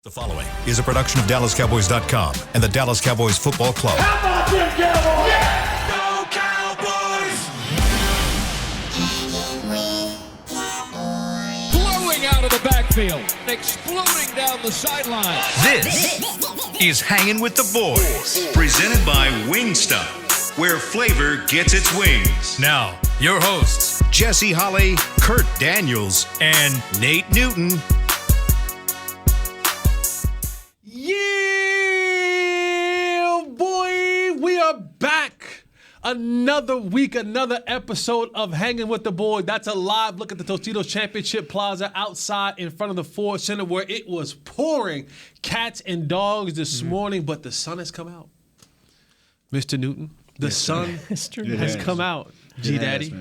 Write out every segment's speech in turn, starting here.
The following is a production of DallasCowboys.com and the Dallas Cowboys Football Club. How about them Cowboys? Yeah! Go Cowboys! Blowing out of the backfield, exploding down the sideline. This is Hangin' with the Boys, presented by Wingstop, where flavor gets its wings. Now, your hosts, Jesse Holley, Kurt Daniels, and Nate Newton. Yeah, boy, we are back. Another week, another episode of Hanging with the Boys. That's a live look at the Tostitos Championship Plaza outside in front of the Ford Center where it was pouring cats and dogs this morning, but the sun has come out. Mr. Newton, the sun has come out. G-Daddy.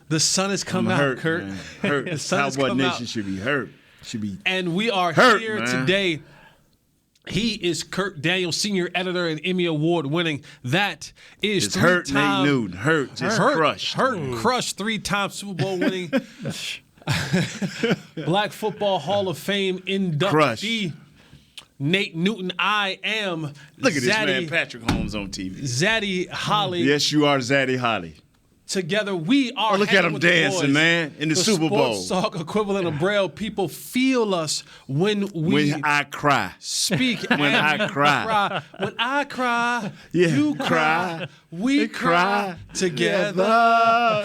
The sun has come out, hurt, Kurt. Man. Hurt. The sun has Cowboy come Nation out. should be hurt. And we are hurt, here man. today. He is Kurt Daniels, senior editor and Emmy Award winning. That is It's hurt, Nate Newton. Hurt. Just crushed. Hurt and crushed, 3-time Super Bowl winning Black Football Hall of Fame inductee. Crushed. Nate Newton. I am Look at this Zaddy, man, Patrick Holmes on TV. Zaddy Holley. Yes, you are Zaddy Holly. Together, we are. Oh, look at Hanging him with the dancing, Boys. man, in the Super Bowl. Sports talk equivalent of Braille. People feel us when When I cry. speak. When and I cry. When I cry, Yeah. you cry. We cry together.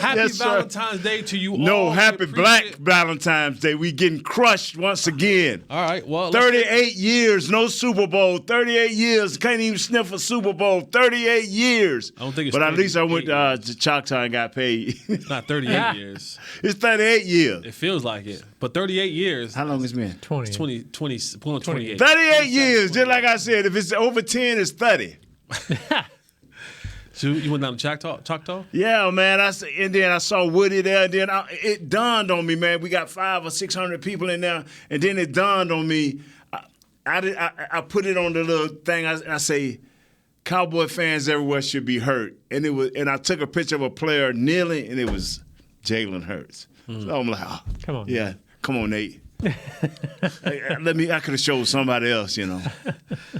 Happy Yes, sir. Valentine's Day to you all. No, We happy appreciate Black it. Valentine's Day. We getting crushed once again. All right, well, let's 38 years, no Super Bowl. 38 years, can't even sniff a Super Bowl. 38 years. I don't think it's But at least I 38 went to Choctaw and got paid. It's not 38 years. It's 38 years. It feels like it. But 38 years. How long it's been? 20, 28. 38 years. Just like I said, if it's over 10, it's 30. So you went down to Choctaw? Yeah, man. And then I saw Woody there. And then it dawned on me, man. We got 500 or 600 people in there. And then it dawned on me. I put it on the little thing. I say, Cowboy fans everywhere should be hurt. And I took a picture of a player kneeling, and it was Jalen Hurts. So I'm like, oh, Come on. Yeah, come on, Nate. I could have showed somebody else, you know.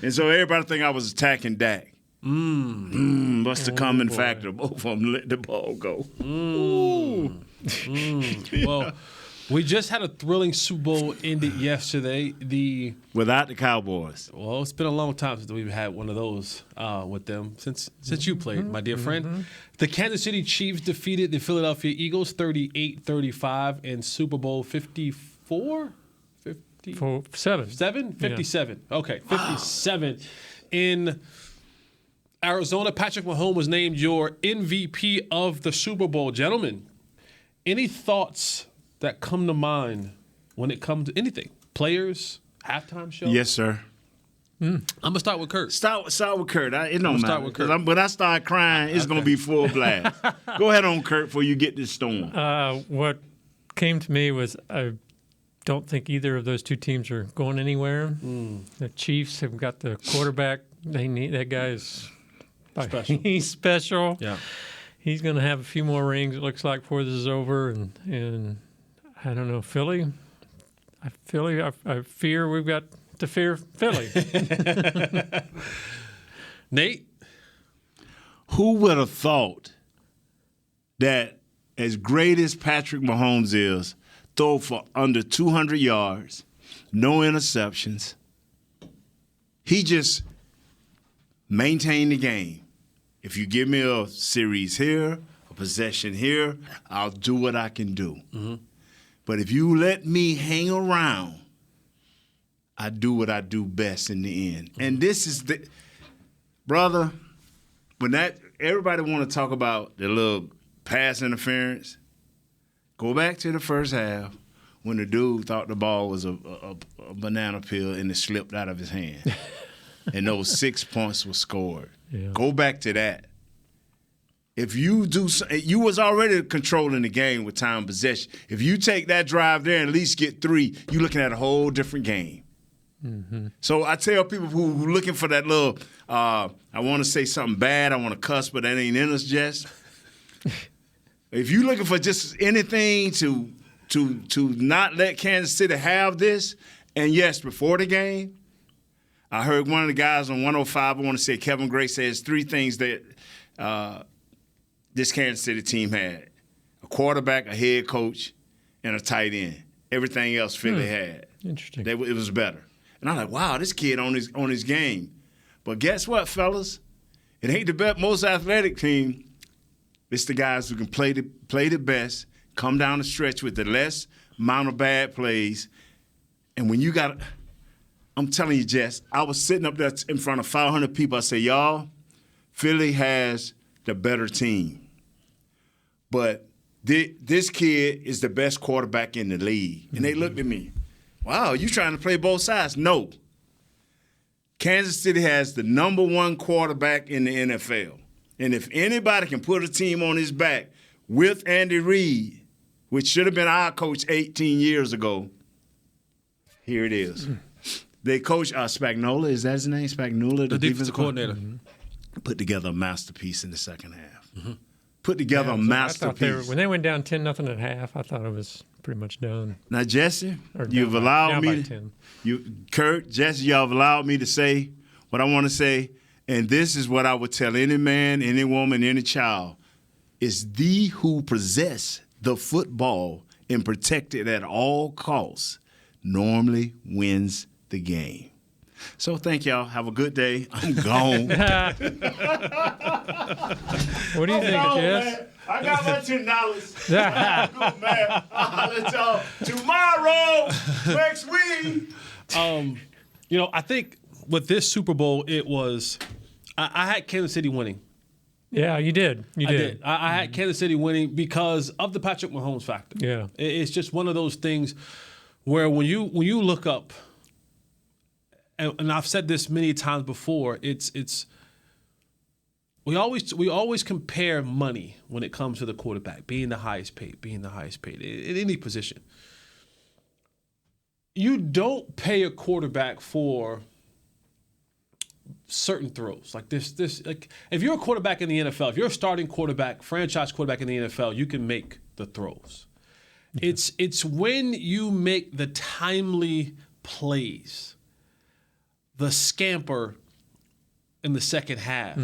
And so everybody think I was attacking Dak. What's the common factor? Both of them let the ball go. Well, we just had a thrilling Super Bowl ended yesterday. Without the Cowboys. Well, it's been a long time since we've had one of those with them, since you played, my dear friend. The Kansas City Chiefs defeated the Philadelphia Eagles 38-35 in Super Bowl 54? 7. 57. Okay, 57 in Arizona. Patrick Mahomes was named your MVP of the Super Bowl. Gentlemen, any thoughts that come to mind when it comes to anything? Players, halftime show? Yes, sir. I'm going to start with Kurt. Start with Kurt. It don't start matter. with Kurt. When I start crying, it's going to be full blast. Go ahead on, Kurt, before you get this storm. What came to me was I don't think either of those two teams are going anywhere. The Chiefs have got the quarterback. They need that guy's Special. He's special. Yeah. He's going to have a few more rings. It looks like before this is over, and I don't know, Philly. I fear we've got to fear Philly. Nate? Who would have thought that as great as Patrick Mahomes is, throw for under 200 yards, no interceptions, he just maintained the game. If you give me a series here, a possession here, I'll do what I can do. But if you let me hang around, I do what I do best in the end. And this is the brother. When everybody want to talk about the little pass interference, go back to the first half when the dude thought the ball was a banana peel and it slipped out of his hand, and those 6 points were scored. Yeah. Go back to that. If you you was already controlling the game with time possession. If you take that drive there and at least get 3, you're looking at a whole different game. So I tell people who looking for that little, I want to say something bad, I want to cuss, but that ain't in us, Jess. If you're looking for just anything to not let Kansas City have this, And yes, before the game, I heard one of the guys on 105, I want to say Kevin Gray says 3 things that this Kansas City team had. A quarterback, a head coach, and a tight end. Everything else Philly had. Interesting. It was better. And I'm like, wow, this kid on his game. But guess what, fellas? It ain't the most athletic team. It's the guys who can play the best, come down the stretch with the less amount of bad plays. And when you got – I'm telling you, Jess, I was sitting up there in front of 500 people. I said, y'all, Philly has the better team. But this kid is the best quarterback in the league. And they looked at me. Wow, you trying to play both sides? No. Kansas City has the number 1 quarterback in the NFL. And if anybody can put a team on his back with Andy Reid, which should have been our coach 18 years ago, here it is. They coach Spagnuolo. Is that his name? Spagnuolo, the defensive coordinator. Put together a masterpiece in the second half. Put together a masterpiece. When they went down 10-0 at half, I thought it was pretty much done. Now, Jesse, you've down allowed by me. 10. Kurt, Jesse, y'all have allowed me to say what I want to say, and this is what I would tell any man, any woman, any child: is thee who possess the football and protect it at all costs normally wins the game. So thank y'all. Have a good day. I'm gone. What do you think, Jess? Man. I got my $10. Good, man. I'll let y'all tomorrow, next week. I think with this Super Bowl, it was I had Kansas City winning. Yeah, you did. You did. I had Kansas City winning because of the Patrick Mahomes factor. Yeah. It's just one of those things where when you look up, and I've said this many times before, it's we always compare money when it comes to the quarterback being the highest paid in any position. You don't pay a quarterback for certain throws like this. Like if you're a quarterback in the NFL, if you're a starting quarterback, franchise quarterback in the NFL, you can make the throws. Yeah. It's when you make the timely plays, the scamper in the second half,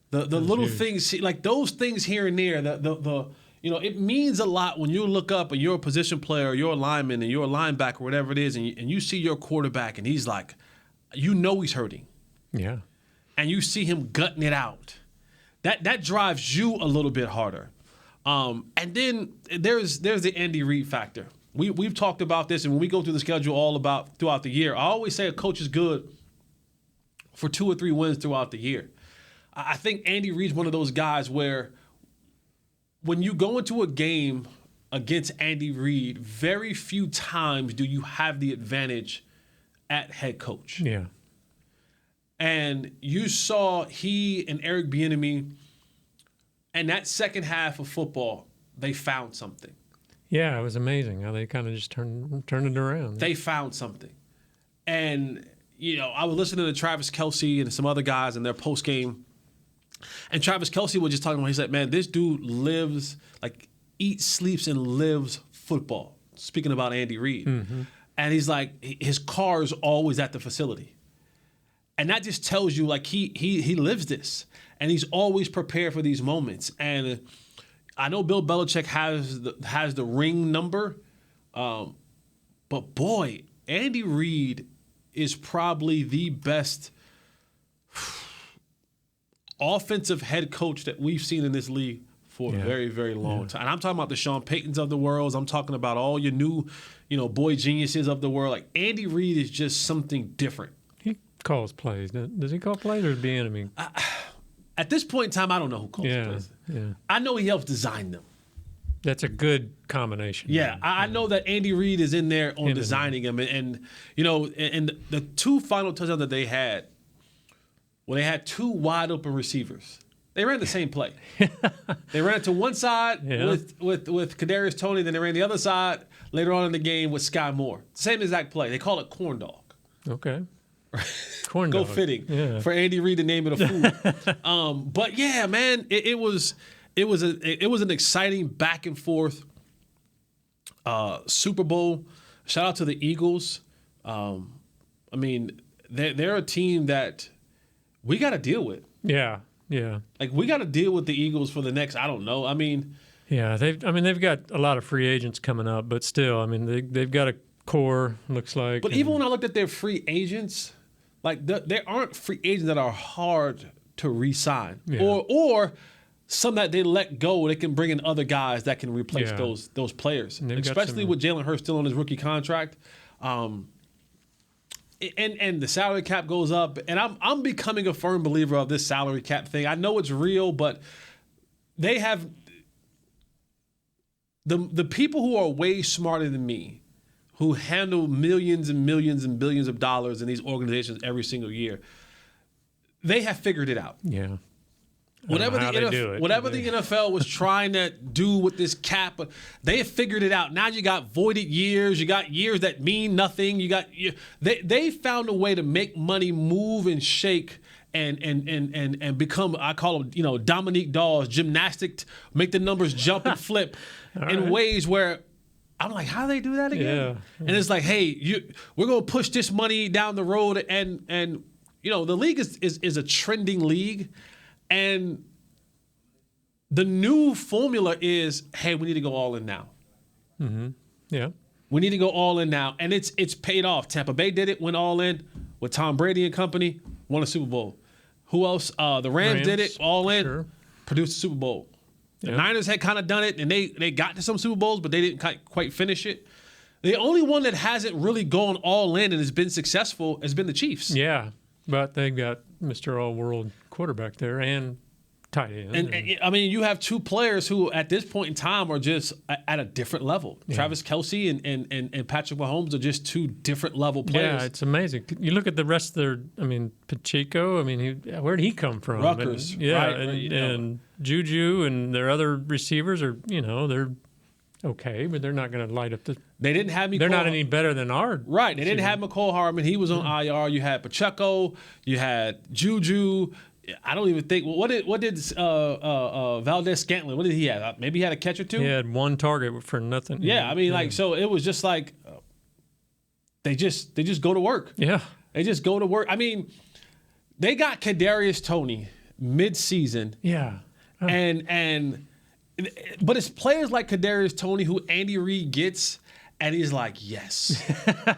the little things like those things here and there. It means a lot when you look up and you're a position player, or you're a lineman, and you're a linebacker, whatever it is, and you see your quarterback and he's like, he's hurting. Yeah. And you see him gutting it out. That drives you a little bit harder. And then there's the Andy Reid factor. We've talked about this, and when we go through the schedule throughout the year, I always say a coach is good for 2 or 3 wins throughout the year. I think Andy Reid's one of those guys where when you go into a game against Andy Reid, very few times do you have the advantage at head coach. Yeah. And you saw he and Eric Bieniemy, and that second half of football, they found something. Yeah, it was amazing how they kind of just turned it around. They found something. And, I was listening to Travis Kelce and some other guys in their post game. And Travis Kelce was just talking about, he said, man, this dude eats, sleeps, and lives football. Speaking about Andy Reid. Mm-hmm. And he's like, his car is always at the facility. And that just tells you, like, he lives this. And he's always prepared for these moments. And I know Bill Belichick has the ring number. But, boy, Andy Reid is probably the best offensive head coach that we've seen in this league for a very, very long time. And I'm talking about the Sean Paytons of the world. I'm talking about all your new, boy geniuses of the world. Like, Andy Reid is just something different. He calls plays. Does he call plays, or is Bieniemy? At this point in time, I don't know who calls plays. Yeah. I know he helps design them. That's a good combination. Yeah, I know that Andy Reid is in there on designing them. And the 2 final touchdowns that they had, when they had 2 wide open receivers, they ran the same play. They ran it to one side with Kadarius Toney, then they ran the other side later on in the game with Sky Moore. Same exact play. They call it corn dog. Okay. Corn dog. Go fitting for Andy Reid to name it a food. But yeah, man, it was an exciting back and forth Super Bowl. Shout out to the Eagles I mean, they're a team that we got to deal with. Yeah. Like, we got to deal with the Eagles for the next, I don't know. I mean, yeah, they've got a lot of free agents coming up, but still, I mean, they've got a core, looks like. but even when I looked at their free agents, like, there aren't free agents that are hard to re-sign. Yeah. Or some that they let go, they can bring in other guys that can replace Yeah. those players, And they've got especially some- with Jalen Hurts still on his rookie contract. And the salary cap goes up, and I'm becoming a firm believer of this salary cap thing. I know it's real, but they have the people who are way smarter than me, who handle millions and millions and billions of dollars in these organizations every single year. They have figured it out. Yeah. Whatever the NFL was trying to do with this cap, they have figured it out. Now you got voided years, you got years that mean nothing. They found a way to make money move and shake and become, I call them, Dominique Dawes, make the numbers jump and flip in ways where I'm like, how do they do that again? Yeah. And it's like, hey, we're gonna push this money down the road, and the league is a trending league. And the new formula is, hey, we need to go all in now. Mm-hmm. Yeah. We need to go all in now. And it's paid off. Tampa Bay did it, went all in with Tom Brady and company, won a Super Bowl. Who else? The Rams did it, all in, sure. produced a Super Bowl. The Yep. Niners had kind of done it, and they got to some Super Bowls, but they didn't quite finish it. The only one that hasn't really gone all in and has been successful has been the Chiefs. Yeah. But they've got Mr. All-World quarterback there and tight end. And I mean, you have two players who, at this point in time, are just at a different level. Yeah. Travis Kelce and Patrick Mahomes are just two different level players. Yeah, it's amazing. You look at the rest of their. I mean, Pacheco. I mean, where did he come from? Rutgers, And, yeah, right, and Juju and their other receivers are. They're okay, but they're not going to light up the. They didn't have They're not any better than our. Right. They didn't have McCole Hardman. He was on IR. You had Pacheco. You had Juju. I don't even think. What did Valdez Scantling? What did he have? Maybe he had a catch or two. He had one target for nothing. Yeah, I mean, so it was just like they just go to work. Yeah. They just go to work. I mean, they got Kadarius Toney mid-season. Yeah. But it's players like Kadarius Toney who Andy Reid gets, and he's like, yes.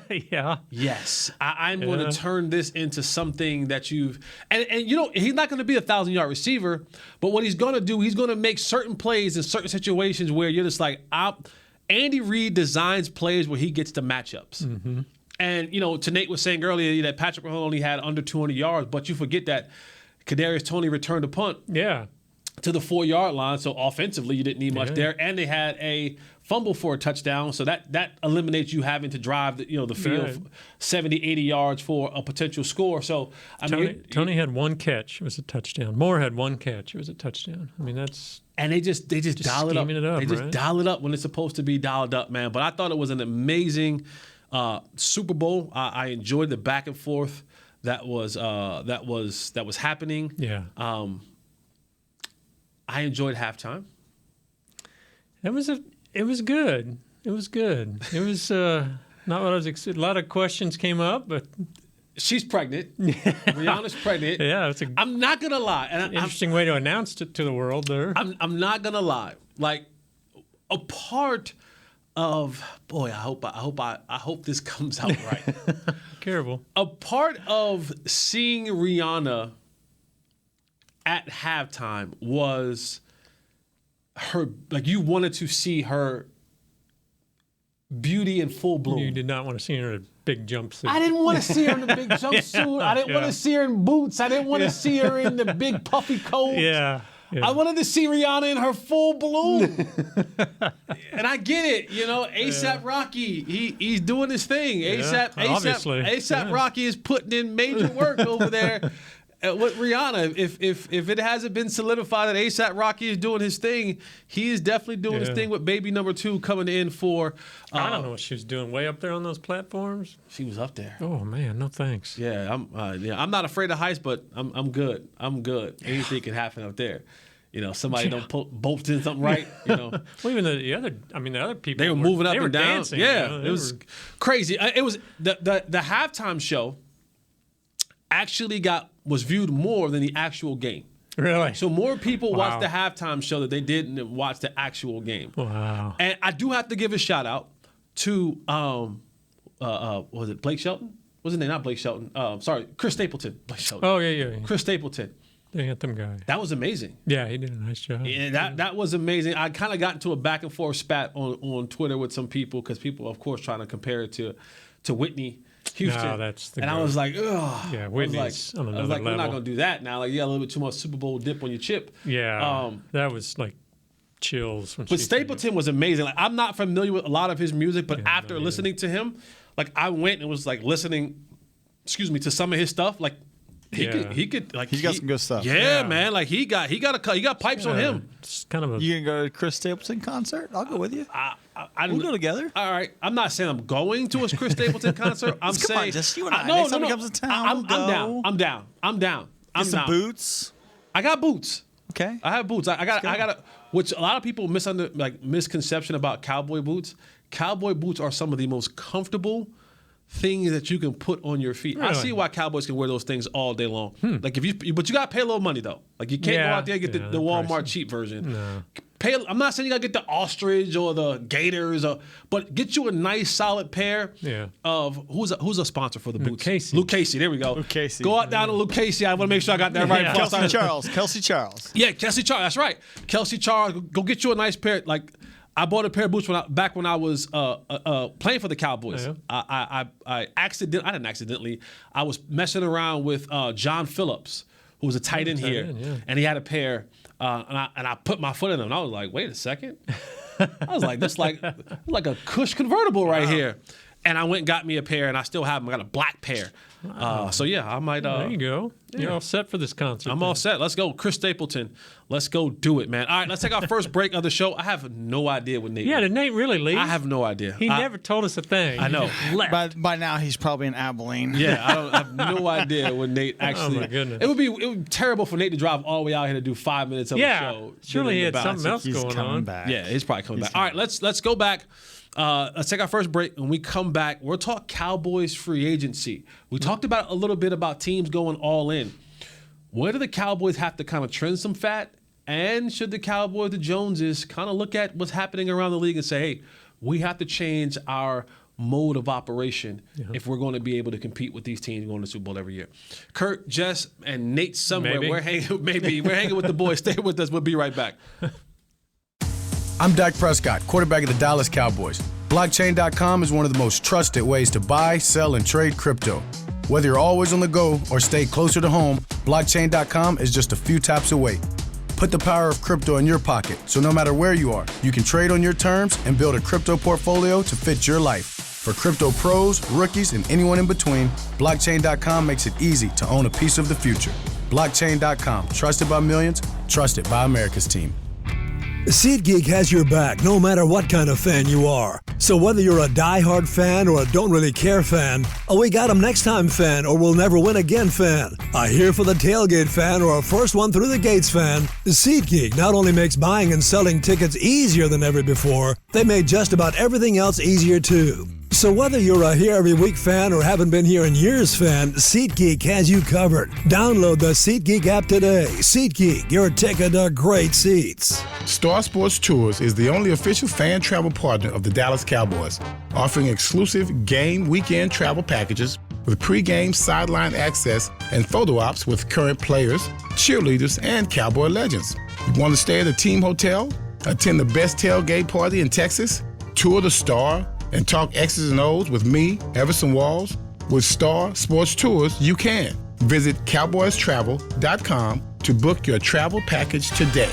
Yeah. Yes, I'm going to turn this into something that you've and he's not going to be a 1,000-yard receiver, but what he's going to do, he's going to make certain plays in certain situations where you're just like, Andy Reid designs plays where he gets the matchups. Mm-hmm. And to Nate was saying earlier that Patrick Mahomes only had under 200 yards, but you forget that Kadarius Toney returned a punt. Yeah. To the 4-yard line, so offensively you didn't need much there, and they had a fumble for a touchdown, so that eliminates you having to drive the field Right. 70, 80 yards for a potential score. So Tony had one catch. It was a touchdown. Moore had one catch. It was a touchdown. I mean, that's. and they just dial it up. scheming it up, They just right? dial it up when it's supposed to be dialed up, man. But I thought it was an amazing Super Bowl. I enjoyed the back and forth that was happening. Yeah. I enjoyed halftime. It was good. It was good. It was not what I was expecting. A lot of questions came up, but She's pregnant. Rihanna's pregnant. yeah, it's I'm not gonna lie, and interesting way to announce it to the world there. I'm not gonna lie. Like, a part of I hope this comes out right. Careful. A part of seeing Rihanna at halftime was her, like, you wanted to see her beauty in full bloom. You did not want to see her in a big jumpsuit. I didn't want to see her in the big jumpsuit. I didn't want to see her in boots. I didn't want to see her in the big puffy coat. Yeah. I wanted to see Rihanna in her full bloom. And I get it, ASAP Rocky, he's doing his thing. Obviously. ASAP Rocky is putting in major work over there with Rihanna. If it hasn't been solidified that ASAP Rocky is doing his thing, he is definitely doing his thing with baby number 2 coming in for. I don't know what she was doing way up there on those platforms. She was up there. Oh man, no thanks. Yeah, I'm not afraid of heights, but I'm good. I'm good. Anything can happen up there. somebody don't bolt in something right. Well, even the other people. They were moving up and down. Dancing, yeah, it was crazy. It was the halftime show actually was viewed more than the actual game. Really? So more people watched the halftime show that they didn't watch the actual game. Wow. And I do have to give a shout out to was it Blake Shelton? Wasn't it not Blake Shelton? Sorry, Chris Stapleton. Blake Shelton. Oh yeah. Chris Stapleton. The anthem guy. That was amazing. Yeah, he did a nice job. Yeah, that was amazing. I kind of got into a back and forth spat on Twitter with some people because people, of course, trying to compare it to Whitney Houston. No, that's the and goat. I was like, ugh. Yeah, Whitney's on another level. We're not going to do that now. Like, you got a little bit too much Super Bowl dip on your chip. Yeah, that was like chills. But Stapleton was amazing. Like, I'm not familiar with a lot of his music, but after listening to him, like I went and was like listening, to some of his stuff. Like he could like he's got some good stuff. Yeah, man. Like he got pipes on him. It's kind of a. You gonna go to Chris Stapleton concert? I'll go with you. We'll go together. All right. I'm not saying I'm going to a Chris Stapleton concert. I'm saying come on, just you and I. No, Next time he comes to town, I'm down. I'm down. Get some boots. I got boots. Okay. I have boots. I got which a lot of people misconception about cowboy boots. Cowboy boots are some of the most comfortable things that you can put on your feet. Really? I see why Cowboys can wear those things all day long. Like but you got to pay a little money though. Like you can't go out there and get the Walmart cheap version. No. I'm not saying you got to get the ostrich or the gators, but get you a nice solid pair of who's a sponsor for the boots? Luke Casey. There we go. Luke Casey. Go out down to Luke Casey. I want to make sure I got that right. Kelsey Charles. Yeah, Kelsey Charles. That's right. Kelsey Charles. Go get you a nice pair. Like I bought a pair of boots back when I was playing for the Cowboys. Yeah. I didn't accidentally. I was messing around with John Phillips, who was a tight end here, and he had a pair. And I put my foot in them, and I was like, wait a second. I was like, this like a Cush convertible right here. And I went and got me a pair, and I still have them. I got a black pair. So, I might. There you go. You're all set for this concert. I'm all set. Let's go. Chris Stapleton. Let's go do it, man. All right, let's take our first break of the show. I have no idea what Nate did Nate really leave? I have no idea. He never told us a thing. I know. By now, he's probably in Abilene. Yeah, I have no idea when Nate actually. Oh, my goodness. It would be terrible for Nate to drive all the way out here to do 5 minutes of the show. Surely he had something else going on. Back. Yeah, he's probably coming back. All right, let's go back. Let's take our first break. When we come back, we'll talk Cowboys free agency. We talked about a little bit about teams going all in. Where do the Cowboys have to kind of trim some fat? And should the Cowboys, the Joneses, kind of look at what's happening around the league and say, hey, we have to change our mode of operation if we're going to be able to compete with these teams going to the Super Bowl every year. Kurt, Jess, and Nate somewhere. We're hanging with the boys. Stay with us. We'll be right back. I'm Dak Prescott, quarterback of the Dallas Cowboys. Blockchain.com is one of the most trusted ways to buy, sell, and trade crypto. Whether you're always on the go or stay closer to home, Blockchain.com is just a few taps away. Put the power of crypto in your pocket, so no matter where you are, you can trade on your terms and build a crypto portfolio to fit your life. For crypto pros, rookies, and anyone in between, Blockchain.com makes it easy to own a piece of the future. Blockchain.com, trusted by millions, trusted by America's team. SeatGeek has your back no matter what kind of fan you are. So whether you're a die-hard fan or a don't really care fan, a we got 'em next time fan or we'll never win again fan, a here for the tailgate fan or a first one through the gates fan, SeatGeek not only makes buying and selling tickets easier than ever before, they made just about everything else easier too. So whether you're a here every week fan or haven't been here in years fan, SeatGeek has you covered. Download the SeatGeek app today. SeatGeek, your ticket to great seats. Star Sports Tours is the only official fan travel partner of the Dallas Cowboys, offering exclusive game weekend travel packages with pre-game sideline access and photo ops with current players, cheerleaders, and Cowboy legends. You want to stay at a team hotel, attend the best tailgate party in Texas, tour the Star, and talk X's and O's with me, Everson Walls? With Star Sports Tours, you can. Visit cowboystravel.com to book your travel package today.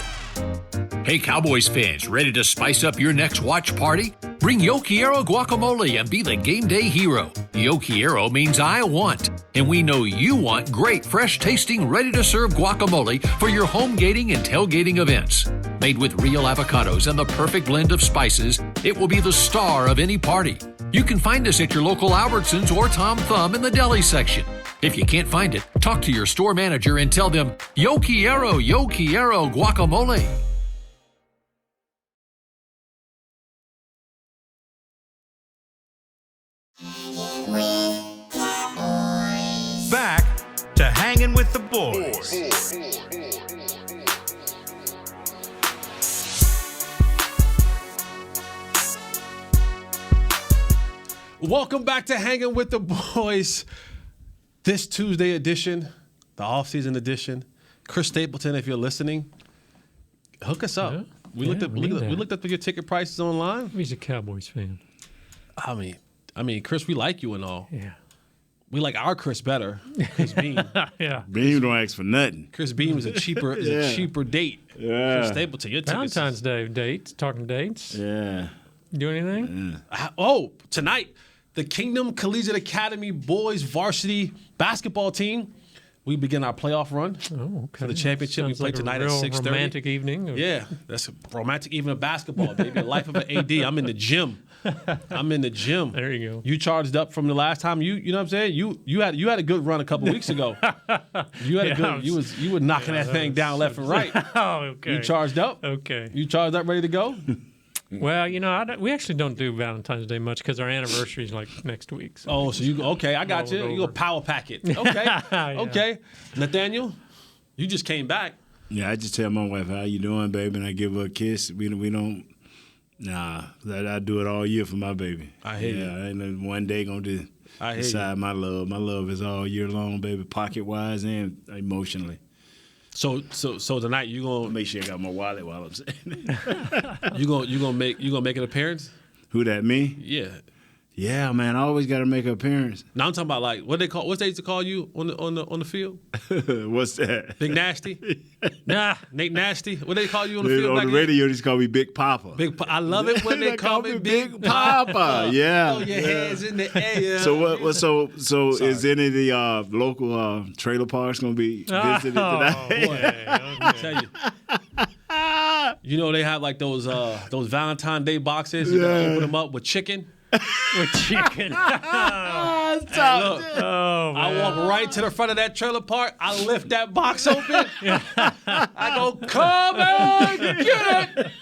Hey Cowboys fans, ready to spice up your next watch party? Bring Yo Quiero guacamole and be the game day hero. Yo Quiero means I want, and we know you want great, fresh-tasting, ready-to-serve guacamole for your home gating and tailgating events. Made with real avocados and the perfect blend of spices, it will be the star of any party. You can find us at your local Albertsons or Tom Thumb in the deli section. If you can't find it, talk to your store manager and tell them, Yo quiero guacamole. Back to Hanging with the Boys. Welcome back to Hanging with the Boys. This Tuesday edition, the off-season edition. Chris Stapleton, if you're listening, hook us up. Yeah. We looked up your ticket prices online. He's a Cowboys fan. I mean, Chris, we like you and all. Yeah. We like our Chris better. Chris Beam. Yeah. Beam don't ask for nothing. Chris Beam is a cheaper date. Yeah. Chris Stapleton, your tickets. Valentine's Day dates, talking dates. Yeah. Do anything? Tonight, the Kingdom Collegiate Academy boys varsity basketball team. We begin our playoff run for the championship. Sounds We play like tonight a at real 6:30. Romantic evening. Yeah, that's a romantic evening of basketball, baby. The life of an AD. I'm in the gym. There you go. You charged up from the last time. You know what I'm saying? You had a good run a couple weeks ago. You had a good. You were knocking that thing down left and right. Oh, okay. You charged up. Okay. You charged up, ready to go. Well, we actually don't do Valentine's Day much because our anniversary is like next week. So So you okay? I got you. You go power pack it. Okay. Yeah. Okay. Nathaniel, you just came back. Yeah, I just tell my wife, how you doing, baby? And I give her a kiss. We don't. Nah, I do it all year for my baby. I hear you. I ain't one day gonna decide my love. My love is all year long, baby, pocket wise and emotionally. So tonight you gonna make sure I got my wallet while I'm saying it. you gonna make an appearance? Who that, me? Yeah. Yeah, man. I always got to make an appearance. Now I'm talking about like what they used to call you on the field? What's that? Big Nasty? Nah. Nate Nasty? What they call you on the field? On the radio, they just call me Big Papa. I love it when they call me Big Papa. Yeah. Throw your hands in the air. So So is any of the local trailer parks gonna be visited tonight? Boy, let me tell you. You know they have like those Valentine Day boxes. You gotta open them up with chicken. With chicken. Hey, look, I walk right to the front of that trailer park. I lift that box open. I go, come and get it.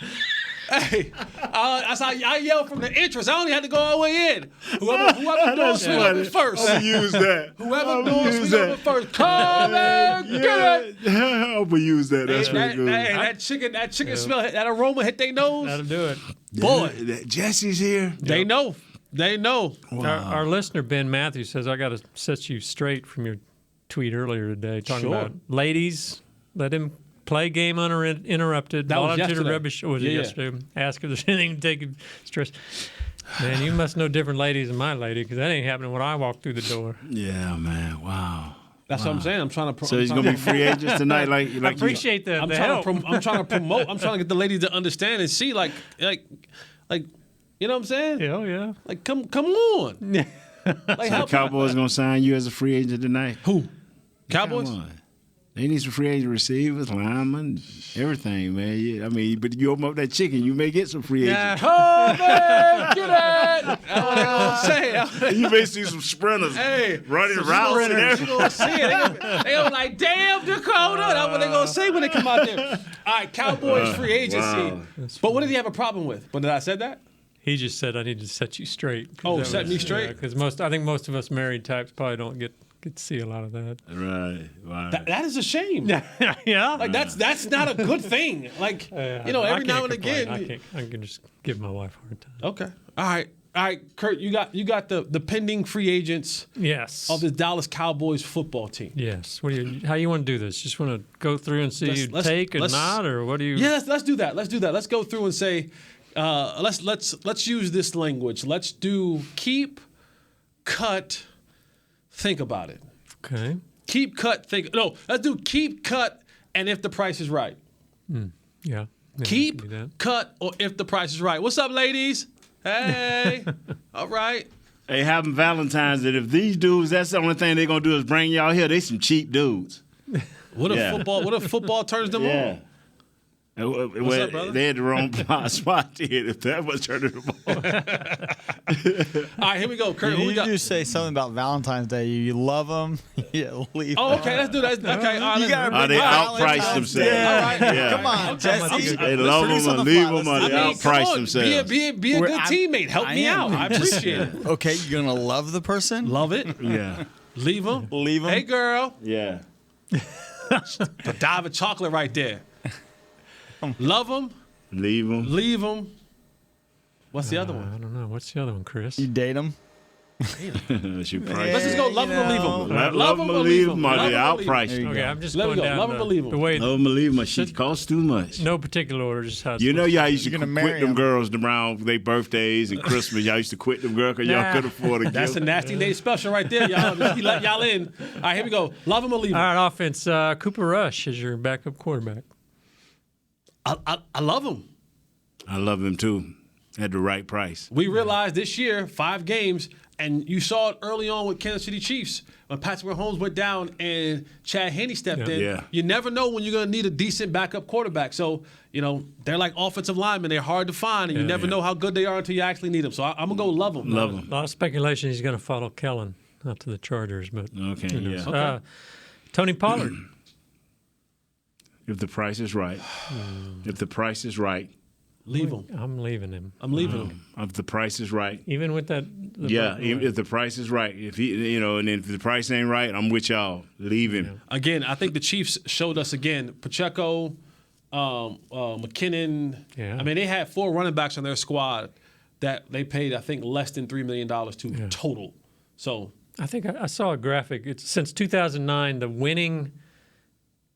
Hey, I yell from the entrance. I only had to go all the way in. Whoever doing swing over first. I'm gonna use that. Whoever doing swing over first, come and get it. I'm gonna use that. That's pretty good. That chicken smell, that aroma hit their nose. That'll do it. Boy, Jesse's here. They know. Wow. Our listener, Ben Matthews, says, I got to set you straight from your tweet earlier today talking about ladies, let him play game uninterrupted. That was volunteer yesterday. to rubbish. Was it yesterday? Ask if there's anything to take stress. Man, you must know different ladies than my lady because that ain't happening when I walk through the door. Yeah, man. Wow. That's what I'm saying. I'm trying to. So he's gonna be free agents tonight, like I appreciate that. I'm trying to promote. I'm trying to get the ladies to understand and see, like, you know what I'm saying? Yeah, yeah. Like, come on. Like, the Cowboys gonna sign you as a free agent tonight? Who? Cowboys? Come on. They need some free agent receivers, linemen, everything, man. Yeah, I mean, but you open up that chicken, you may get some free agents. Oh, man, get it! That's what I'm saying. You may see some sprinters running routes and everything. You're going to see it. They gonna be like, damn, Dakota. That's what they're going to say when they come out there. All right, Cowboys free agency. Wow. But what did he have a problem with? But did I said that? He just said I need to set you straight. Oh, set me straight? Because I think most of us married types probably don't get to see a lot of that. Right. Wow. That is a shame. Yeah. Like that's not a good thing. Like every now and again. I can just give my wife a hard time. Okay. All right, Kurt. You got the pending free agents. Yes. Of the Dallas Cowboys football team. Yes. How you want to do this? Just want to go through and see you take or not, or what do you? Yeah, let's do that. Let's go through and say, let's use this language. Let's do keep, cut, think about it. Okay. Keep, cut, think. No, let's do keep, cut, and if the price is right. Yeah. Keep, cut, or if the price is right. What's up, ladies? Hey. All right. Hey, having Valentine's, that if these dudes, that's the only thing they're gonna do is bring y'all here. They some cheap dudes. What if football turns them on? What's up, brother? They had the wrong spot there. If that was turning the ball. All right, here we go. Kurt, You we got. just say something about Valentine's Day. You love them. Yeah, leave. Oh, okay, let's do that. Okay, all right. You gotta They bring outpriced themselves. All right. Yeah. Come on, Jesse. They love them or leave them or they outpriced themselves. Be a good teammate. Help me out. I appreciate it. Okay, you're gonna love the person. Love it. Yeah. Leave them. Leave them. Hey, girl. Yeah. The dive of chocolate right there. Love them. Leave them. Leave them. What's the other one? I don't know. What's the other one, Chris? You date them. She priced. Let's just go love them or leave them. Love them or leave them or they outpriced them. Okay, I'm just Let me going go. down Love 'em or leave 'em. the way. Love them or leave them. She costs too much. No particular order, just how it's You know, supposed y'all used to You're gonna quit marry them 'em. girls around their birthdays and Christmas. Y'all used to quit them girls because y'all Nah. could afford a That's a gift. nasty day special right there, y'all. He let y'all in. All right, here we go. Love them or leave them. All right, offense. Cooper Rush is your backup quarterback. I love them. I love him too. At the right price. We realized this year, 5 games, and you saw it early on with Kansas City Chiefs when Patrick Mahomes went down and Chad Henne stepped in. Yeah. You never know when you're going to need a decent backup quarterback. So, they're like offensive linemen. They're hard to find, and you never know how good they are until you actually need them. So I'm going to go love them. Love him. A lot of speculation he's going to follow Kellen out to the Chargers, but Okay, yeah. Okay. Tony Pollard. If the price is right. If the price is right. Leave them. I'm leaving him. I'm leaving them. If the price is right. Even with that. If the price is right. If he, and if the price ain't right, I'm with y'all. Leave him. Again, I think the Chiefs showed us again. Pacheco, McKinnon. Yeah. I mean, they had 4 running backs on their squad that they paid, I think, less than $3 million to total. So I think I saw a graphic. It's since 2009, the winning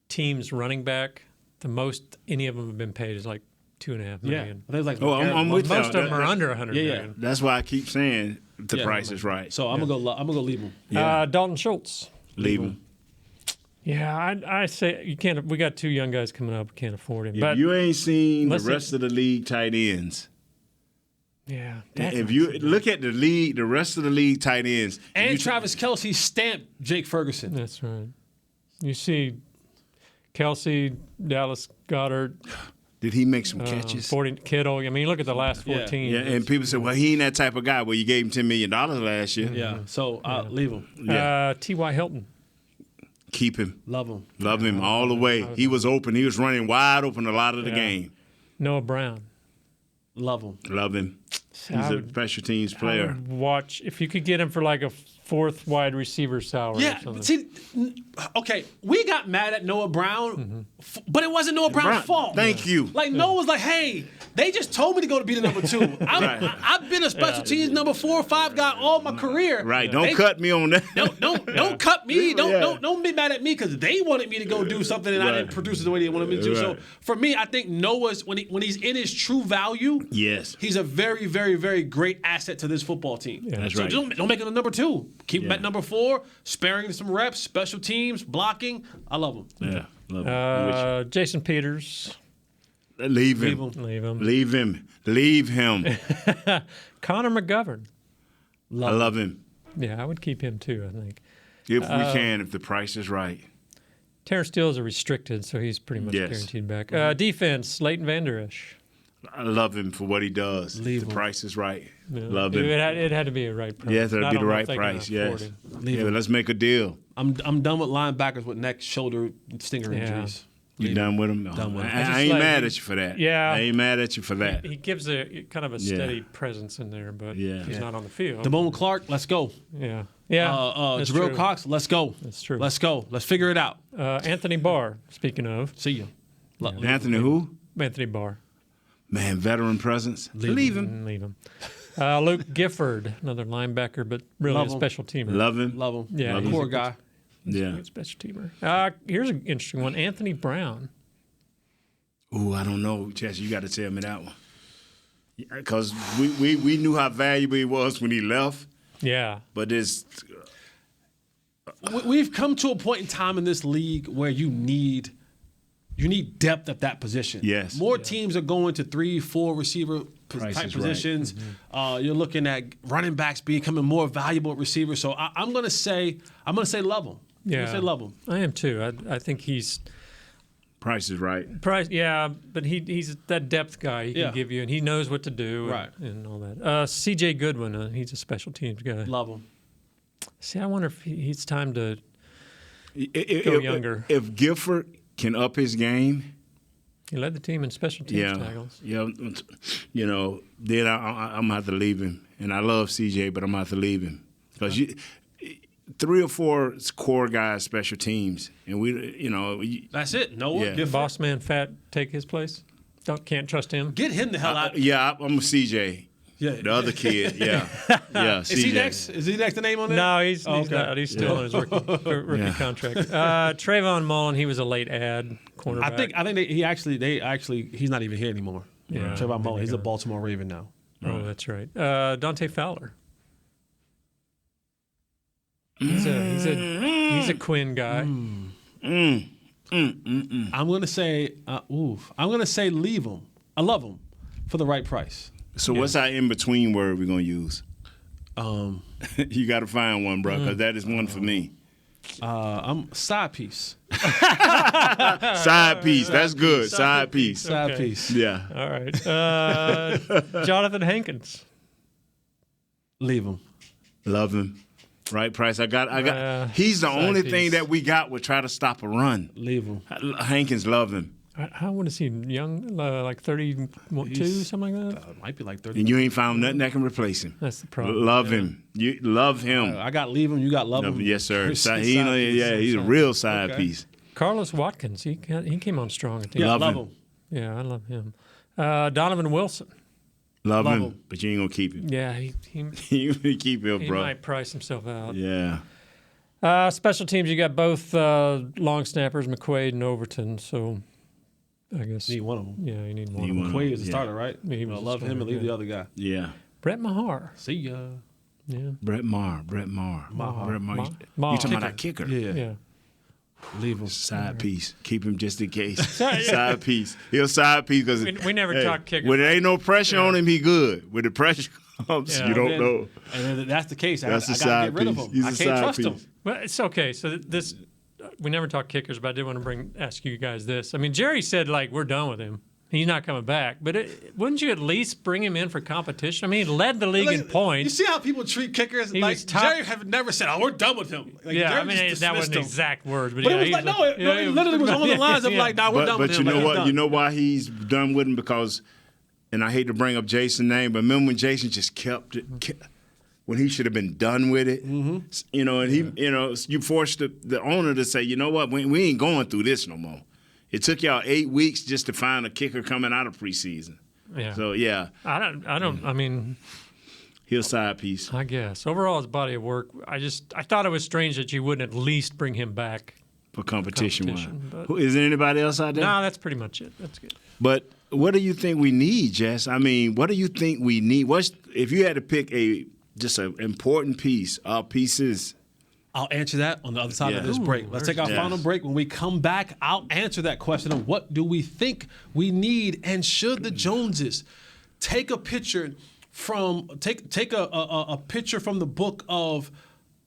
team's running back, the most any of them have been paid is like $2.5 million. I think it's like I'm with you. Most of them are under $100 million. That's why I keep saying the price is right. So I'm gonna go leave them. Dalton Schultz. Leave him. Yeah, I say you can't. We got 2 young guys coming up. We can't afford him. But You ain't seen the Listen- rest of the league tight ends. yeah, If you look at the league, the rest of the league tight ends, And Travis Kelce stamped Jake Ferguson. that's right. You see, Kelsey, Dallas Goddard, did he make some catches? 40 Kittle. I mean, look at the last 14. Yeah, and people say, well, he ain't that type of guy. Well, you gave him $10 million last year. Yeah. So leave him. T.Y. Hilton. Keep him. Love him. Love him all the way. He was open. He was running wide open a lot of the game. Noah Brown. Love him. Love him. He's a special teams I player. would watch if you could get him for like a 4th wide receiver salary. Yeah. or something. See, okay, we got mad at Noah Brown, but it wasn't Noah Brown's fault. Thank you. Like Noah was like, "Hey, they just told me to go to be the number 2. I've been a special teams number 4 or 5 guy all my career. Right. Don't cut me on that. Don't cut me. Don't be mad at me because they wanted me to go do something and I didn't produce it the way they wanted me to. So for me, I think Noah's when he's in his true value, Yes. he's a very, very, very great asset to this football team. That's so right. don't make him the number 2. Keep him at number 4, sparing some reps, special teams, blocking. I love him. Yeah. Love him. I'm with Jason Peters. you. Leave him. Leave him. Leave him. Leave him. Connor McGovern. I love him. Yeah, I would keep him too, I think. If we can, if the price is right. Terrence Steele's are restricted, so he's pretty much Yes. guaranteed back. Defense, Leighton Vander Esch. I love him for what he does. Leave the him. price is right. Yeah. Love him. It had to be a right price. Yes, that'd I be don't the know right if they can price. afford Yes. him. Yeah, let's make a deal. I'm done with linebackers with neck, shoulder, stinger injuries. You done with him? No. Done with him. I ain't mad at you for that. Yeah. I ain't mad at you for that. He gives a kind of a steady presence in there, but he's not on the field. Damone Clark, let's go. Yeah. Yeah. That's Jabril true. Cox, let's go. That's true. Let's go. Let's figure it out. Anthony Barr, speaking of. See you. Anthony who? Anthony Barr. Man, veteran presence. Leave him. Leave him. Luke Gifford, another linebacker, but really Love a him. special teamer. Love him. Love him. Yeah, he's Poor a good- guy. He's a good special teamer. Here's an interesting one. Anthony Brown. Ooh, I don't know, Chess. You got to tell me that one. Because we knew how valuable he was when he left. Yeah. But it's We've come to a point in time in this league where you need depth at that position. Yes. More teams are going to 3-4 receiver Price type is right. positions. You're looking at running backs becoming more valuable at receivers. So I'm gonna say love him. Yeah. I'm gonna say love him. I am too. I think he's Price is right. Price, yeah, but he's that depth guy he can give you, and he knows what to do and all that. C.J. Goodwin, he's a special teams guy. Love him. See, I wonder if it's time to go younger. If Gifford can up his game. He led the team in special teams tackles. Yeah, then I'm going to have to leave him. And I love C.J., but I'm going to have to leave him. Because 3 or 4 core guys, special teams, and that's it. No one. Did Boss Man Fat take his place? Can't trust him. Get him the hell out. I'm a CJ. Yeah, the other kid. Yeah, Is CJ. he next? Is he next to name on that? No, he's not. He's still on his rookie contract. Trayvon Mullen, he was a late ad cornerback. I think he's not even here anymore. Yeah, Trayvon Mullen. He's a Baltimore Raven now. Oh, that's right. Dante Fowler. He's a Quinn guy. I'm gonna say leave him. I love him for the right price. So what's our in between word we're gonna use? You got to find one, bro, because that is one for me. I'm side piece. Side piece. That's good. Side piece. Side piece. Yeah. All right. Jonathan Hankins. Leave him. Love him. Right price. I got. He's the only thing that we got would try to stop a run. Leave him. Hankins love him. I want to see young, like 32, something like that. Might be like 30. And you ain't found nothing that can replace him. That's the problem. Love him. You love him. I got leave him. You got love him. Yes, sir. He's a real side piece. Carlos Watkins. He came on strong. Yeah, love him. Yeah, I love him. Donovan Wilson. Love him, but you ain't gonna keep him. Yeah, you keep him, bro. He might price himself out. Yeah. Special teams, you got both long snappers, McQuaid and Overton. So, I guess need one of them. Yeah, you need one. McQuaid is a starter, right? I love him and leave the other guy. Yeah. Brett Maher. See ya. Yeah. Brett Maher. You talking about that kicker? Yeah. Leave him. Side piece. Keep him just in case. Side piece. He'll side piece because we never talk kicker. When there ain't no pressure on him, he good. When the pressure comes, you don't know. And that's the case. That's I gotta get rid of him. I can't trust him. Well, it's okay. So this, we never talk kickers, but I did want to ask you guys this. I mean, Jerry said we're done with him. He's not coming back. But wouldn't you at least bring him in for competition? I mean, he led the league in points. You see how people treat kickers? Jerry have never said, we're done with him. I mean, that wasn't exact words. But it was it literally was on the lines of we're done with him. But you know what? You know why he's done with him? Because, and I hate to bring up Jason's name, but remember when Jason just kept when he should have been done with it? Mm-hmm. And you forced the owner to say, you know what? We ain't going through this no more. It took y'all 8 weeks just to find a kicker coming out of preseason. Yeah. So yeah. I mean, he'll side piece. I guess overall his body of work. I thought it was strange that you wouldn't at least bring him back for competition. Is there anybody else out there? No, that's pretty much it. That's good. But what do you think we need, Jess? I mean, what do you think we need? If you had to pick just an important piece, pieces? I'll answer that on the other side of this break. Let's take our final break. When we come back, I'll answer that question of what do we think we need, and should the Joneses take a picture from a picture from the book of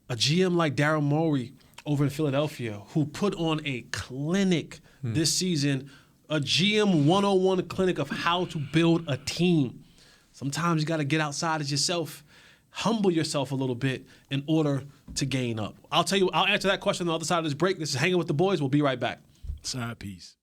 a GM like Daryl Morey over in Philadelphia, who put on a clinic this season, a GM 101 clinic of how to build a team. Sometimes you got to get outside of yourself, humble yourself a little bit in order to gain up. I'll answer that question on the other side of this break. This is Hanging with the Boys. We'll be right back. Side piece.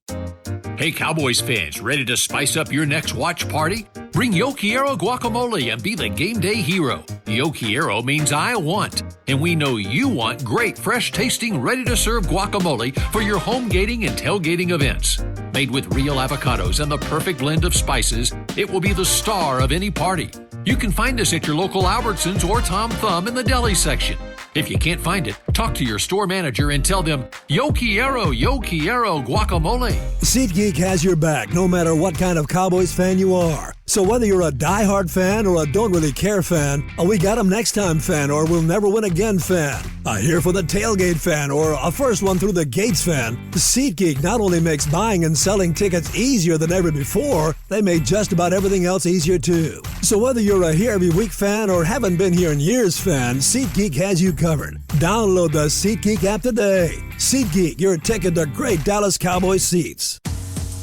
Hey, Cowboys fans, ready to spice up your next watch party? Bring Yo Quiero guacamole and be the game day hero. Yo Quiero means I want, and we know you want great, fresh-tasting, ready-to-serve guacamole for your home gating and tailgating events. Made with real avocados and the perfect blend of spices, it will be the star of any party. You can find us at your local Albertsons or Tom Thumb in the deli section. If you can't find it, talk to your store manager and tell them, Yo Quiero guacamole. SeatGeek has your back no matter what kind of Cowboys fan you are. So whether you're a diehard fan or a don't really care fan, a we got 'em next time fan or we'll never win again fan, a here for the tailgate fan or a first one through the gates fan, SeatGeek not only makes buying and selling tickets easier than ever before, they made just about everything else easier too. So whether you're a here every week fan or haven't been here in years fan, SeatGeek has you covered. Download the SeatGeek app today. SeatGeek, your ticket to great Dallas Cowboys seats.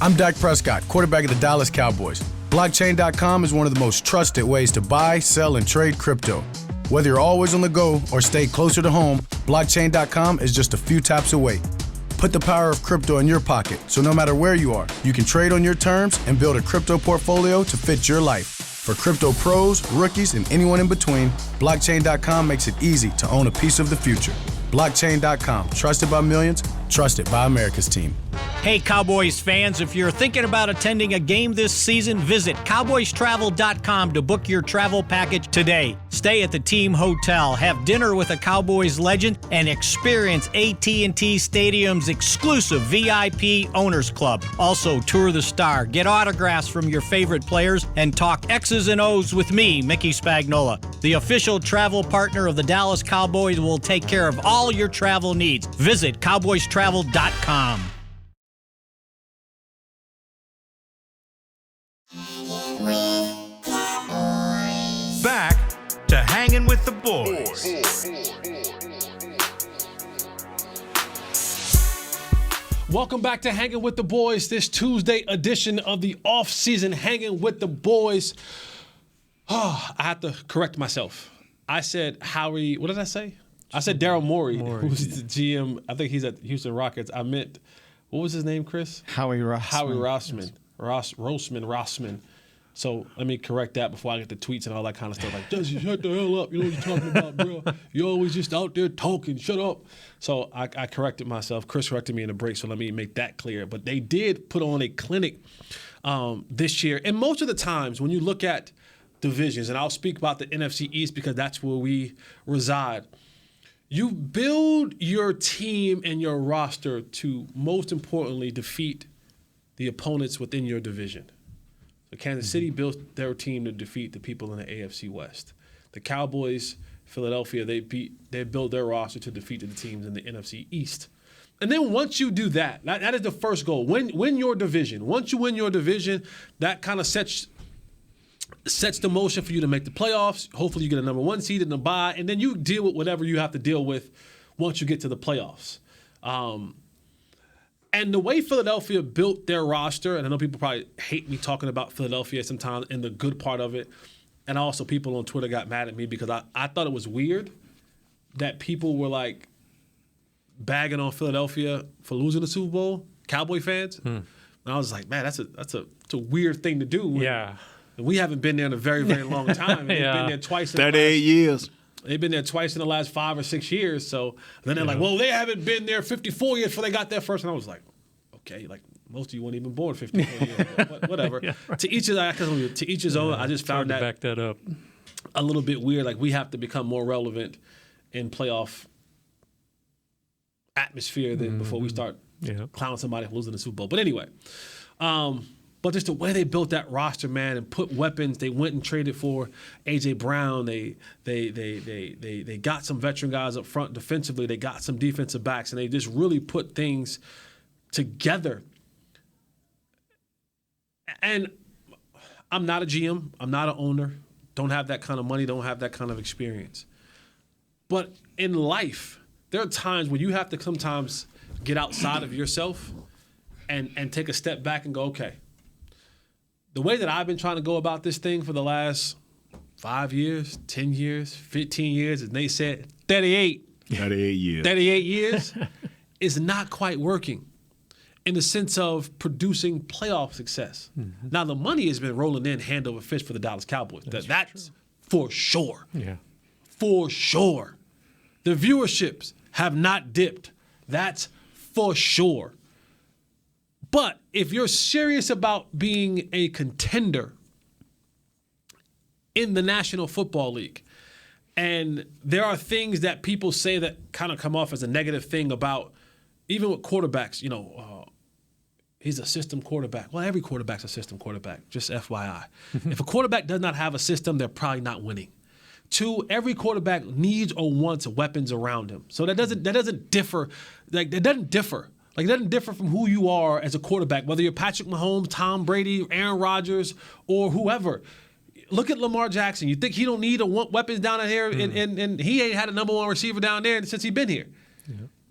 I'm Dak Prescott, quarterback of the Dallas Cowboys. Blockchain.com is one of the most trusted ways to buy, sell, and trade crypto. Whether you're always on the go or stay closer to home, Blockchain.com is just a few taps away. Put the power of crypto in your pocket, so no matter where you are, you can trade on your terms and build a crypto portfolio to fit your life. For crypto pros, rookies, and anyone in between, Blockchain.com makes it easy to own a piece of the future. Blockchain.com, trusted by millions, trusted by America's team. Hey, Cowboys fans, if you're thinking about attending a game this season, visit cowboystravel.com to book your travel package today. Stay at the team hotel, have dinner with a Cowboys legend, and experience AT&T Stadium's exclusive VIP Owners Club. Also, tour the Star, get autographs from your favorite players, and talk X's and O's with me, Mickey Spagnola. The official travel partner of the Dallas Cowboys will take care of all your travel needs. Visit cowboystravel.com. Back to Hanging with the Boys. Welcome back to Hanging with the Boys, this Tuesday edition of the off-season Hanging with the Boys. Oh, I have to correct myself. I said Howie, what did I say? I said Daryl Morey, who's the GM. I think he's at Houston Rockets. I meant, what was his name, Chris? Howie Rossman. Howie Rossman. Rossman. So let me correct that before I get the tweets and all that kind of stuff. Like, Jesse, shut the hell up. You know what you're talking about, bro. You're always just out there talking. Shut up. So I corrected myself. Chris corrected me in the break, so let me make that clear. But they did put on a clinic this year. And most of the times when you look at divisions, and I'll speak about the NFC East because that's where we reside, you build your team and your roster to, most importantly, defeat the opponents within your division. So Kansas City built their team to defeat the people in the AFC West. The Cowboys, Philadelphia, they built their roster to defeat the teams in the NFC East. And then once you do that is the first goal. Win your division. Once you win your division, that kind of sets the motion for you to make the playoffs. Hopefully you get a number one seed in the bye, and then you deal with whatever you have to deal with once you get to the playoffs. And the way Philadelphia built their roster, and I know people probably hate me talking about Philadelphia sometimes in the good part of it, and also people on Twitter got mad at me because I thought it was weird that people were like bagging on Philadelphia for losing the Super Bowl, Cowboy fans. And I was like, man, that's a weird thing to do. Yeah. We haven't been there in a very, very long time. They've been there twice. 38 years. They've been there twice in the last 5 or 6 years. So then they're like, well, they haven't been there 54 years before they got there first. And I was like, okay, like most of you weren't even born 54 years ago. Whatever. Yeah, right. To each his own. I just found that back that up a little bit weird. Like we have to become more relevant in playoff atmosphere than before we start clowning somebody for losing the Super Bowl. But anyway, but just the way they built that roster, man, and put weapons. They went and traded for A.J. Brown. They got some veteran guys up front defensively. They got some defensive backs, and they just really put things together. And I'm not a GM. I'm not an owner. Don't have that kind of money. Don't have that kind of experience. But in life, there are times when you have to sometimes get outside of yourself and take a step back and go, okay, the way that I've been trying to go about this thing for the last 5 years, 10 years, 15 years, and they said 38 years is not quite working in the sense of producing playoff success. Now, the money has been rolling in hand over fist for the Dallas Cowboys. That's for sure. Yeah. For sure. The viewerships have not dipped. That's for sure. But if you're serious about being a contender in the National Football League, and there are things that people say that kind of come off as a negative thing about, even with quarterbacks, he's a system quarterback. Well, every quarterback's a system quarterback, just FYI. If a quarterback does not have a system, they're probably not winning. 2, every quarterback needs or wants weapons around him. So that doesn't differ. Like, it doesn't differ. Like, it doesn't differ from who you are as a quarterback, whether you're Patrick Mahomes, Tom Brady, Aaron Rodgers, or whoever. look at Lamar Jackson. You think he don't need weapons down here, and he ain't had a number 1 receiver down there since he been here.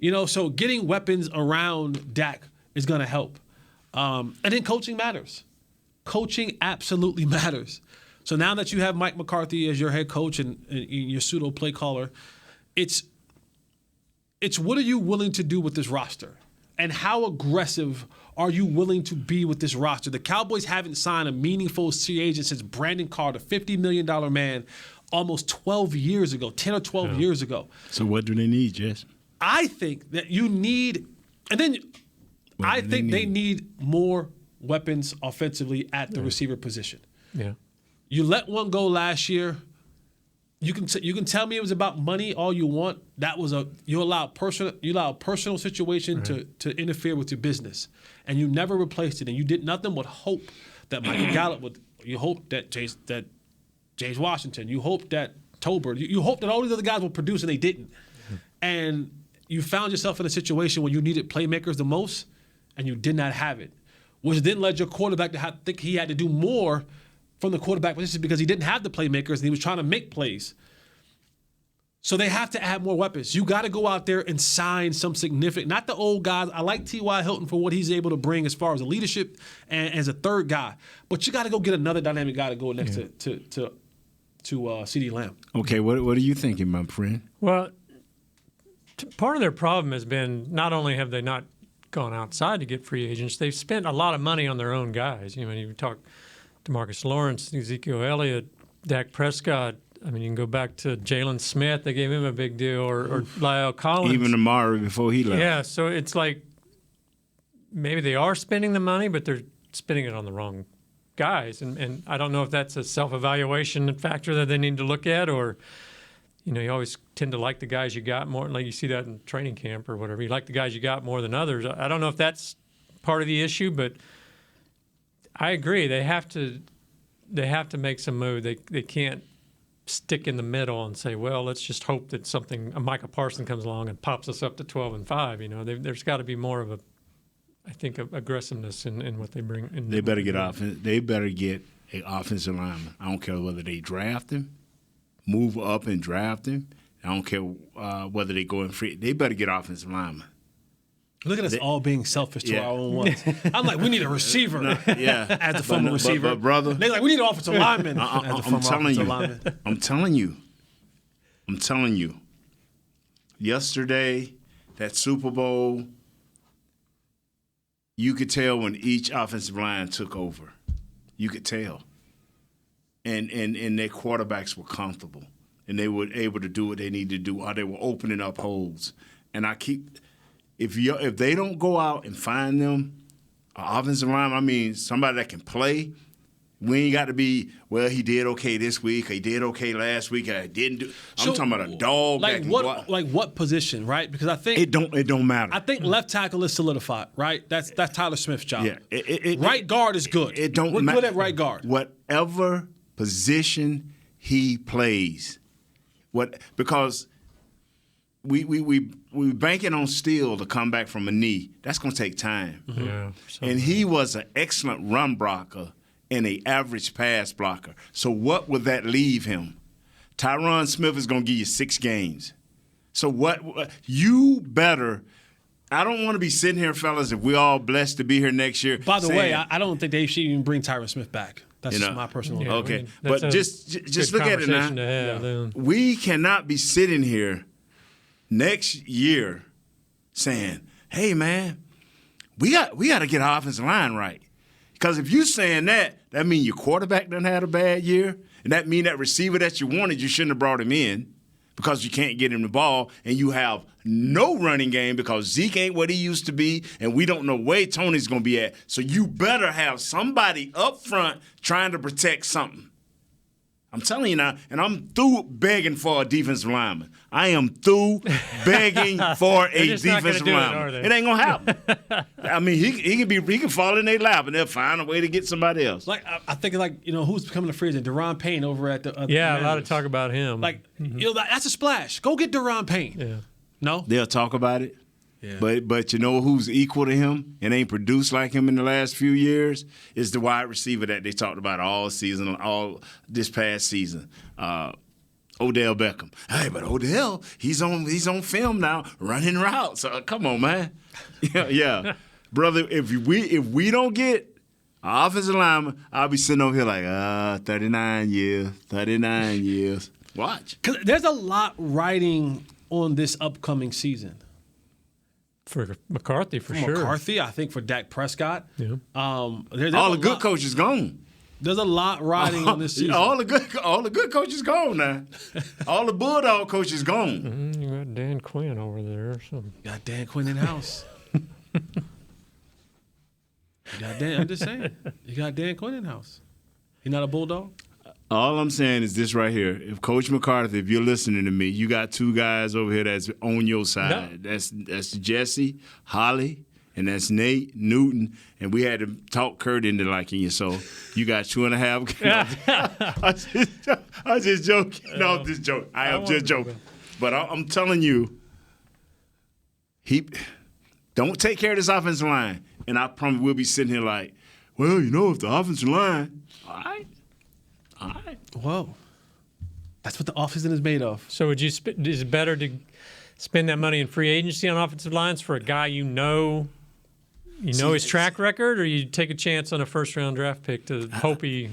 Yeah. So getting weapons around Dak is going to help. And then coaching matters. Coaching absolutely matters. So now that you have Mike McCarthy as your head coach and your pseudo play caller, it's what are you willing to do with this roster? And how aggressive are you willing to be with this roster? The Cowboys haven't signed a meaningful free agent since Brandon Carter, $50 million man, almost 12 years ago, 10 or 12 years ago. So what do they need, Jess? I think that you need, and then I think they need more weapons offensively at the receiver position. Yeah. You let one go last year. You can tell me it was about money all you want. That was you allowed personal situation to interfere with your business, and you never replaced it. And you did nothing but hope that Michael Gallup would. You hope that James Washington. You hope that Tolbert. You hope that all these other guys will produce, and they didn't. And you found yourself in a situation where you needed playmakers the most, and you did not have it, which then led your quarterback to think he had to do more from the quarterback position because he didn't have the playmakers and he was trying to make plays. So they have to add more weapons. You got to go out there and sign some significant, not the old guys. I like T.Y. Hilton for what he's able to bring as far as a leadership and as a third guy. But you got to go get another dynamic guy to go next to CeeDee Lamb. Okay, what are you thinking, my friend? Well, part of their problem has been not only have they not gone outside to get free agents, they've spent a lot of money on their own guys. You talk DeMarcus Lawrence, Ezekiel Elliott, Dak Prescott. I mean, you can go back to Jalen Smith. They gave him a big deal, or La'el Collins. Even Amari before he left. Yeah, so it's like maybe they are spending the money, but they're spending it on the wrong guys. And I don't know if that's a self-evaluation factor that they need to look at, or, you always tend to like the guys you got more. Like you see that in training camp or whatever. You like the guys you got more than others. I don't know if that's part of the issue, but I agree. They have to make some move. They can't stick in the middle and say, well, let's just hope that a Micah Parsons comes along and pops us up to 12-5. There's got to be more of aggressiveness in what they bring. They better get offense. They better get an offensive lineman. I don't care whether they draft him, move up and draft him. I don't care whether they go in free. They better get offensive linemen. Look at us all being selfish to our own ones. I'm like, we need a receiver as the former receiver. But brother, they're like, we need an offensive lineman as the former offensive lineman. I'm telling you. Yesterday, that Super Bowl, you could tell when each offensive line took over. You could tell. And their quarterbacks were comfortable. And they were able to do what they needed to do, or they were opening up holes. And if they don't go out and find them an offensive line, somebody that can play, we ain't got to be, well, he did okay this week, he did okay last week, I didn't do. I'm talking about a dog that can go out. Like what position, right? Because I think it don't matter. I think left tackle is solidified, right? That's Tyler Smith's job. Yeah, right guard is good. We're good at right guard. Whatever position he plays, because we banking on Steele to come back from a knee. That's going to take time. Mm-hmm. Yeah, and he was an excellent run blocker and an average pass blocker. So what would that leave him? Tyron Smith is going to give you 6 games. So what you better – I don't want to be sitting here, fellas, if we're all blessed to be here next year. By the way, I don't think they should even bring Tyron Smith back. That's just my personal opinion. Okay, but just look at it now. We cannot be sitting here next year saying, hey, man, we got to get our offensive line right. Because if you're saying that means your quarterback done had a bad year, and that means that receiver that you wanted, you shouldn't have brought him in because you can't get him the ball, and you have no running game because Zeke ain't what he used to be, and we don't know where Tony's going to be at. So you better have somebody up front trying to protect something. I'm telling you now, and I'm through begging for a defensive lineman. I am through begging for a defensive lineman. It ain't gonna happen. He can fall in their lap and they'll find a way to get somebody else. Like I think who's becoming a free agent? Deron Payne over at the a lot of talk about him. Like that's a splash. Go get Deron Payne. Yeah. No, they'll talk about it. Yeah. But you know who's equal to him and ain't produced like him in the last few years is the wide receiver that they talked about all season, all this past season. Odell Beckham. Hey, but Odell, he's on film now, running routes. Come on, man. Yeah. Brother, if we don't get an offensive lineman, I'll be sitting over here like, 39 years. Watch. 'Cause there's a lot riding on this upcoming season. For McCarthy, for sure. McCarthy, I think for Dak Prescott. Yeah. All the good coaches gone. There's a lot riding on this season. All the good coaches gone now. All the Bulldog coaches gone. You got Dan Quinn over there or something. You got Dan Quinn in the house. I'm just saying. You got Dan Quinn in the house. He not a Bulldog? All I'm saying is this right here. If Coach McCarthy, if you're listening to me, you got two guys over here that's on your side. No. That's Jesse, Holly, and that's Nate, Newton, and we had to talk Kurt into liking you. So you got 2.5. I'm just joking. No, I'm just joking. I am just joking. But I'm telling you, don't take care of this offensive line. And I promise we'll be sitting here like, well, if the offensive line, all right. Whoa. That's what the offseason is made of. So is it better to spend that money in free agency on offensive lines for a guy you know his track record, or you take a chance on a first-round draft pick to hope he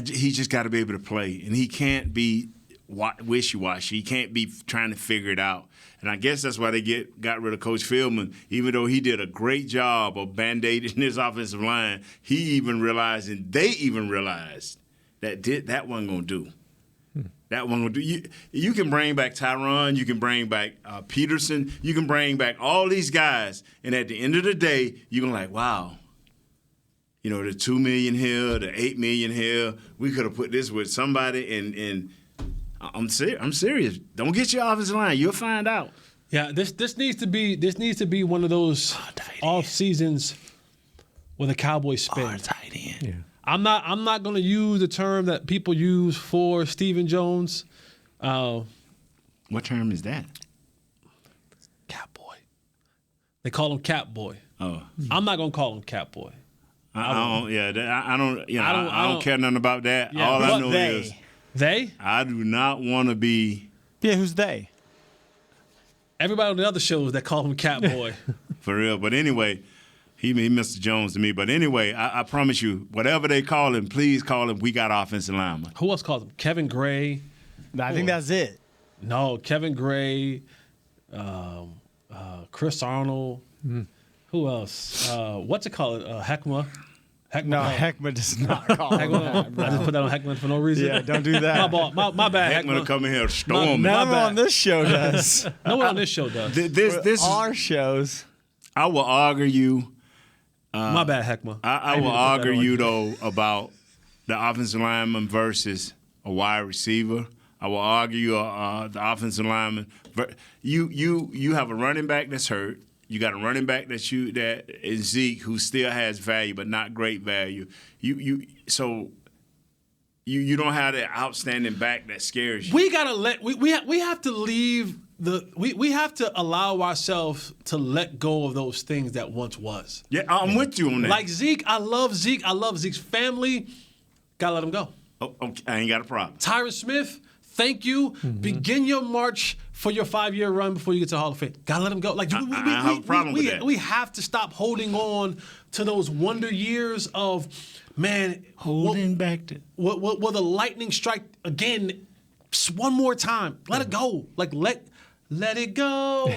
just got to be able to play, and he can't be wishy-washy. He can't be trying to figure it out. And I guess that's why they got rid of Coach Philbin. Even though he did a great job of band-aiding his offensive line, he even realized, and they even realized, that wasn't going to do. That one will do. You can bring back Tyron. You can bring back Peterson. You can bring back all these guys. And at the end of the day, you're going to like, wow. The $2 million here, the $8 million here. We could have put this with somebody. And I'm serious. Don't get your offensive line. You'll find out. Yeah, this needs to be one of those off seasons where the Cowboys spend. Tight end. Yeah. I'm not going to use the term that people use for Stephen Jones. What term is that? Cap Boy. They call him Cap Boy. Oh. I'm not going to call him Cap Boy. I don't care nothing about that. Yeah, all I know is they. I do not want to be. Yeah, who's they? Everybody on the other shows that call him Cap Boy. For real. But anyway. He Mr. Jones to me. But anyway, I promise you, whatever they call him, please call him. We got offensive linemen. Who else calls him? Kevin Gray. I think that's it. No, Kevin Gray, Chris Arnold. Who else? What's it called? Heckma. No, Heckma does not call him that, bro. I just put that on Heckman for no reason. Yeah, don't do that. My bad, Heckman will come in here and storm. No one on this show does. No one on this show does. This our shows. I will argue you. My bad, Heckma. I will argue you, though, about the offensive lineman versus a wide receiver. I will argue the offensive lineman. You have a running back that's hurt. You got a running back that is Zeke, who still has value but not great value. So you don't have that outstanding back that scares you. We gotta we have to leave we have to allow ourselves to let go of those things that once was. Yeah, I'm with you on that. Like Zeke, I love Zeke. I love Zeke's family. Gotta let him go. Oh, okay. I ain't got a problem. Tyron Smith, thank you. Mm-hmm. Begin your march for your 5-year run before you get to the Hall of Fame. Gotta let him go. Like I have a problem with that. We have to stop holding on to those wonder years of, man, holding back. Will the lightning strike again? One more time. Let it go. Like let it go.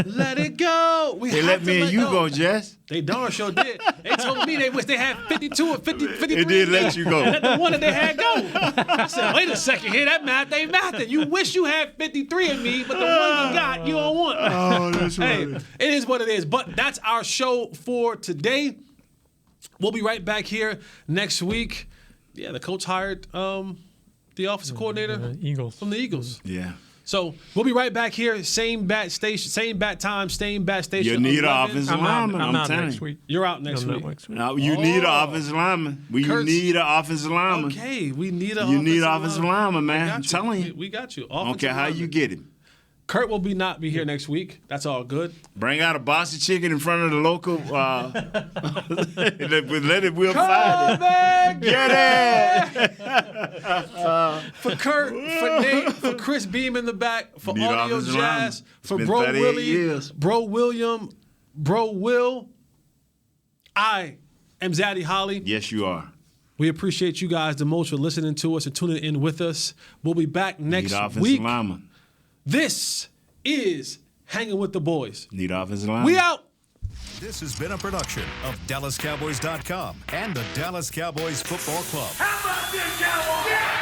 Let it go. They let me and you go, Jess. They darn sure did. They told me they wish they had 52 or 53. It did let you go. Let the one that they had go. I said, wait a second here. That math ain't mathing. You wish you had 53 in me, but the one you got, you don't want. Oh, that's right. Hey, it is what it is. But that's our show for today. We'll be right back here next week. Yeah, the coach hired the offensive coordinator from the Eagles. Yeah. So we'll be right back here, same bat station, same bat time, same bat station. You need an offensive lineman. I'm out next week. You're out next week. No, you need an offensive lineman. You need an offensive lineman. Okay, we need an offensive lineman, man. I'm telling you. We got you. Okay, how you get him? Kurt will not be here next week. That's all good. Bring out a box of chicken in front of the local. Let it. We'll Come find back, it. Get it. For Kurt, for Nate, for Chris Beam in the back, for Need Audio offensive Jazz, lineman. for It's been Bro 38 Willie, years. Bro William, Bro Will. I am Zaddy Holly. Yes, you are. We appreciate you guys the most for listening to us and tuning in with us. We'll be back next Need offensive week. lineman. This is Hanging with the Boys. Need offensive lineman. We out. This has been a production of DallasCowboys.com and the Dallas Cowboys Football Club. How about this, Cowboys? Yeah!